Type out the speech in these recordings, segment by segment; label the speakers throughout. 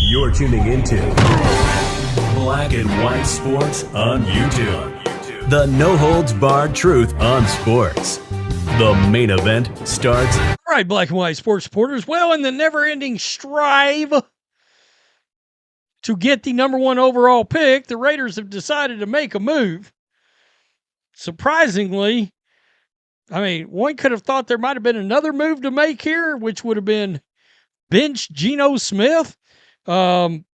Speaker 1: You're tuning into Black and White Sports on YouTube. The no-holds-barred truth on sports. The main event starts.
Speaker 2: All right, Black and White Sports supporters. Well, in the never-ending strive to get the number one overall pick, the Raiders have decided to make a move. Surprisingly, I mean, one could have thought there might have been another move to make here, which would have been bench Geno Smith. And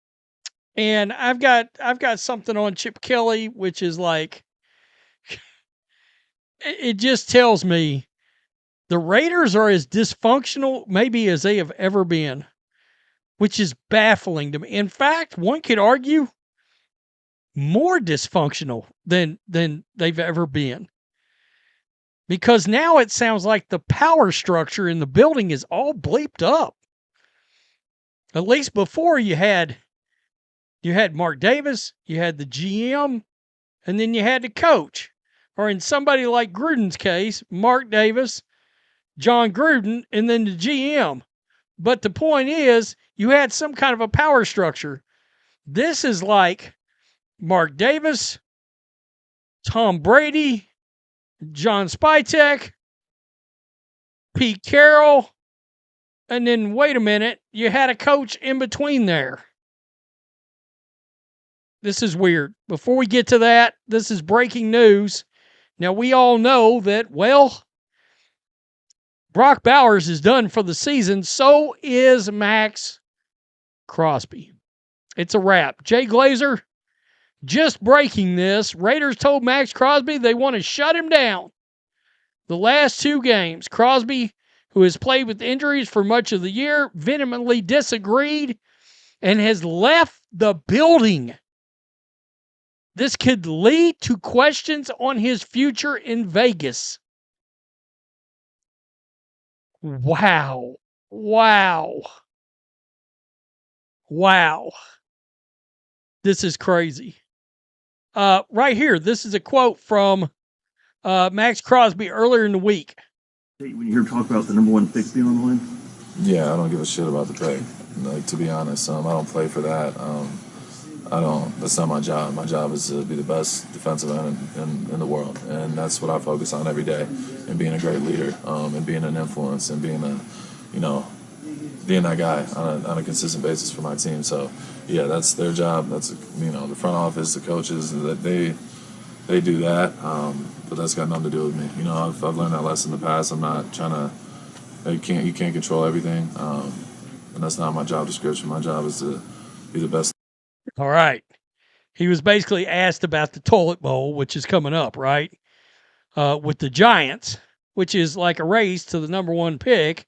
Speaker 2: I've got something on Chip Kelly, which is like, it just tells me the Raiders are as dysfunctional maybe as they have ever been, which is baffling to me. In fact, one could argue more dysfunctional than they've ever been. Because now it sounds like the power structure in the building is all bleeped up. At least before you had Mark Davis, you had the GM, and then you had the coach. Or in somebody like Gruden's case, Mark Davis, John Gruden, and then the GM. But the point is, you had some kind of a power structure. This is like Mark Davis, Tom Brady, John Spytek, Pete Carroll, and then, wait a minute, you had a coach in between there. This is weird. Before we get to that, this is breaking news. Now, we all know that, well, Brock Bowers is done for the season. So is Maxx Crosby. It's a wrap. Jay Glazer, just breaking this. Raiders told Maxx Crosby they want to shut him down. The last two games, Crosby, who has played with injuries for much of the year, vehemently disagreed and has left the building. This could lead to questions on his future in Vegas. Wow. This is crazy. Right here, this is a quote from Maxx Crosby earlier in the week.
Speaker 3: When you hear talk about the number one pick being on the line?
Speaker 4: Yeah, I don't give a shit about the pick. Like, to be honest, I don't play for that. That's not my job. My job is to be the best defensive end in the world, and that's what I focus on every day. And being a great leader, and being an influence, and being that guy on a consistent basis for my team. So, yeah, that's their job. That's the front office, the coaches, that they do that. But that's got nothing to do with me. I've learned that lesson in the past. I'm not trying to. You can't control everything, and that's not my job description. My job is to be the best.
Speaker 2: All right. He was basically asked about the toilet bowl, which is coming up, right? With the Giants, which is like a race to the number one pick.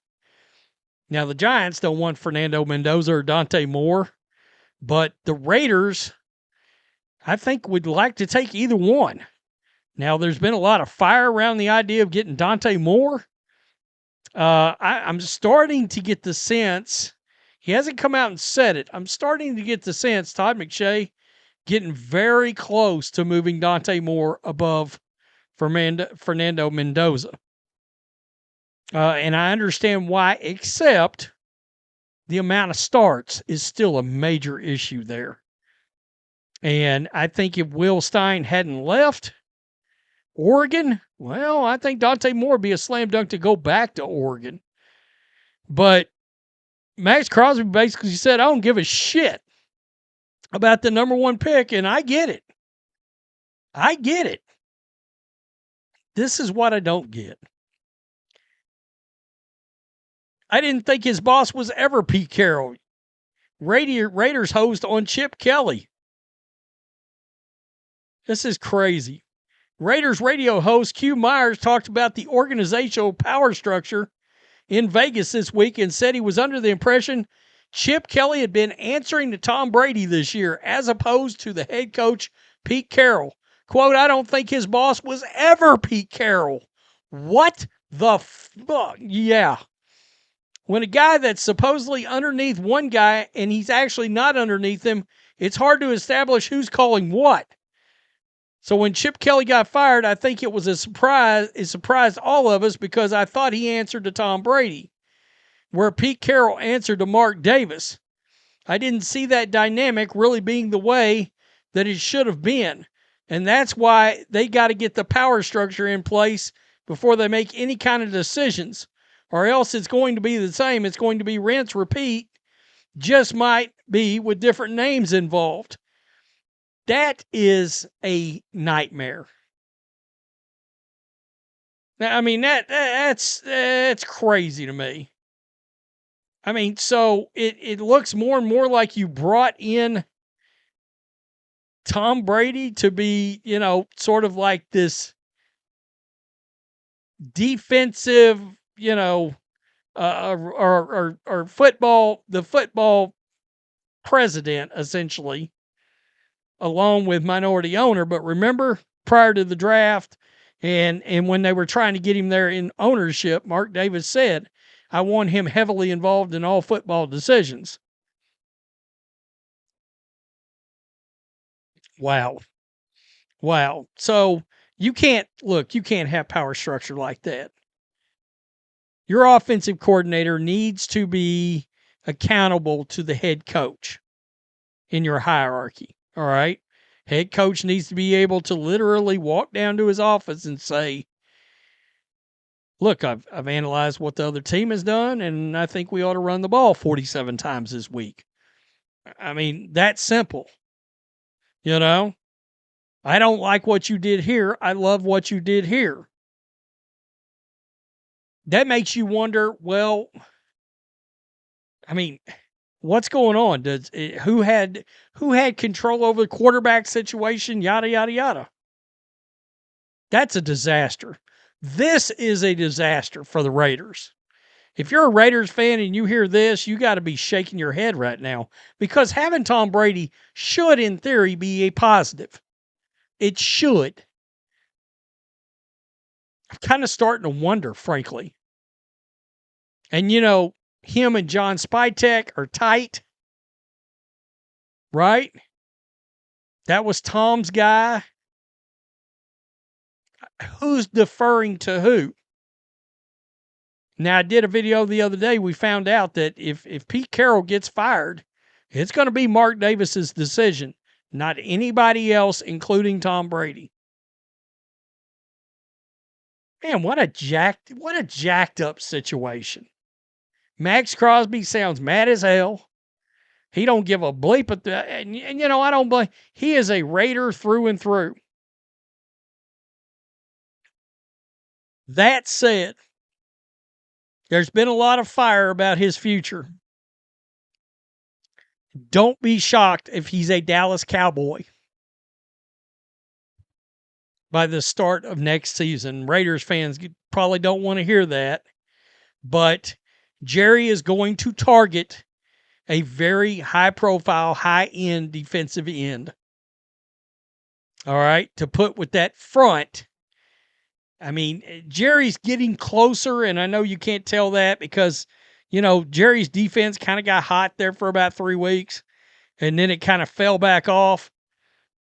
Speaker 2: Now, the Giants don't want Fernando Mendoza or Dante Moore, but the Raiders, I think, would like to take either one. Now, there's been a lot of fire around the idea of getting Dante Moore. I'm starting to get the sense. He hasn't come out and said it. I'm starting to get the sense Todd McShay getting very close to moving Dante Moore above Fernando Mendoza. And I understand why, except the amount of starts is still a major issue there. And I think if Will Stein hadn't left Oregon, well, I think Dante Moore would be a slam dunk to go back to Oregon. But Maxx Crosby basically said, I don't give a shit about the number one pick, and I get it. This is what I don't get. I didn't think his boss was ever Pete Carroll. Raiders host on Chip Kelly. This is crazy. Raiders radio host Q Myers talked about the organizational power structure in Vegas this week and said he was under the impression Chip Kelly had been answering to Tom Brady this year as opposed to the head coach, Pete Carroll. Quote, I don't think his boss was ever Pete Carroll. What the fuck? Yeah. When a guy that's supposedly underneath one guy and he's actually not underneath him, it's hard to establish who's calling what. So when Chip Kelly got fired, I think it was a surprise. It surprised all of us because I thought he answered to Tom Brady, where Pete Carroll answered to Mark Davis. I didn't see that dynamic really being the way that it should have been. And that's why they got to get the power structure in place before they make any kind of decisions. Or else it's going to be the same. It's going to be rinse, repeat, just might be with different names involved. That is a nightmare. I mean, that's crazy to me. I mean, so it looks more and more like you brought in Tom Brady to be, sort of like this defensive, or the football president, essentially, along with minority owner. But remember, prior to the draft and when they were trying to get him there in ownership, Mark Davis said, I want him heavily involved in all football decisions. Wow. So you can't have power structure like that. Your offensive coordinator needs to be accountable to the head coach in your hierarchy. All right. Head coach needs to be able to literally walk down to his office and say, look, I've analyzed what the other team has done, and I think we ought to run the ball 47 times this week. I mean, that's simple. I don't like what you did here. I love what you did here. That makes you wonder, well, I mean, what's going on? Who had control over the quarterback situation? Yada, yada, yada. That's a disaster. This is a disaster for the Raiders. If you're a Raiders fan and you hear this, you got to be shaking your head right now, because having Tom Brady should, in theory, be a positive. It should. I'm kind of starting to wonder, frankly. And, him and John Spytek are tight, right? That was Tom's guy. Who's deferring to who? Now, I did a video the other day. We found out that if Pete Carroll gets fired, it's going to be Mark Davis's decision, not anybody else, including Tom Brady. Man, what a jacked up situation. Maxx Crosby sounds mad as hell. He don't give a bleep at that. And I don't blame. He is a Raider through and through. That said, there's been a lot of fire about his future. Don't be shocked if he's a Dallas Cowboy by the start of next season. Raiders fans probably don't want to hear that, but Jerry is going to target a very high-profile, high-end defensive end. All right, to put with that front. I mean, Jerry's getting closer, and I know you can't tell that because, Jerry's defense kind of got hot there for about 3 weeks, and then it kind of fell back off.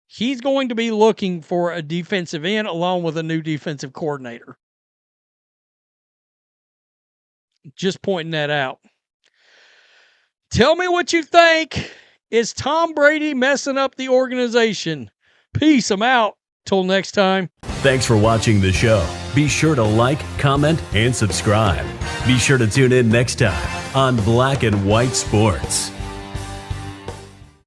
Speaker 2: He's going to be looking for a defensive end along with a new defensive coordinator. Just pointing that out. Tell me what you think. Is Tom Brady messing up the organization? Peace. I'm out. Till next time.
Speaker 1: Thanks for watching the show. Be sure to like, comment, and subscribe. Be sure to tune in next time on Black and White Sports.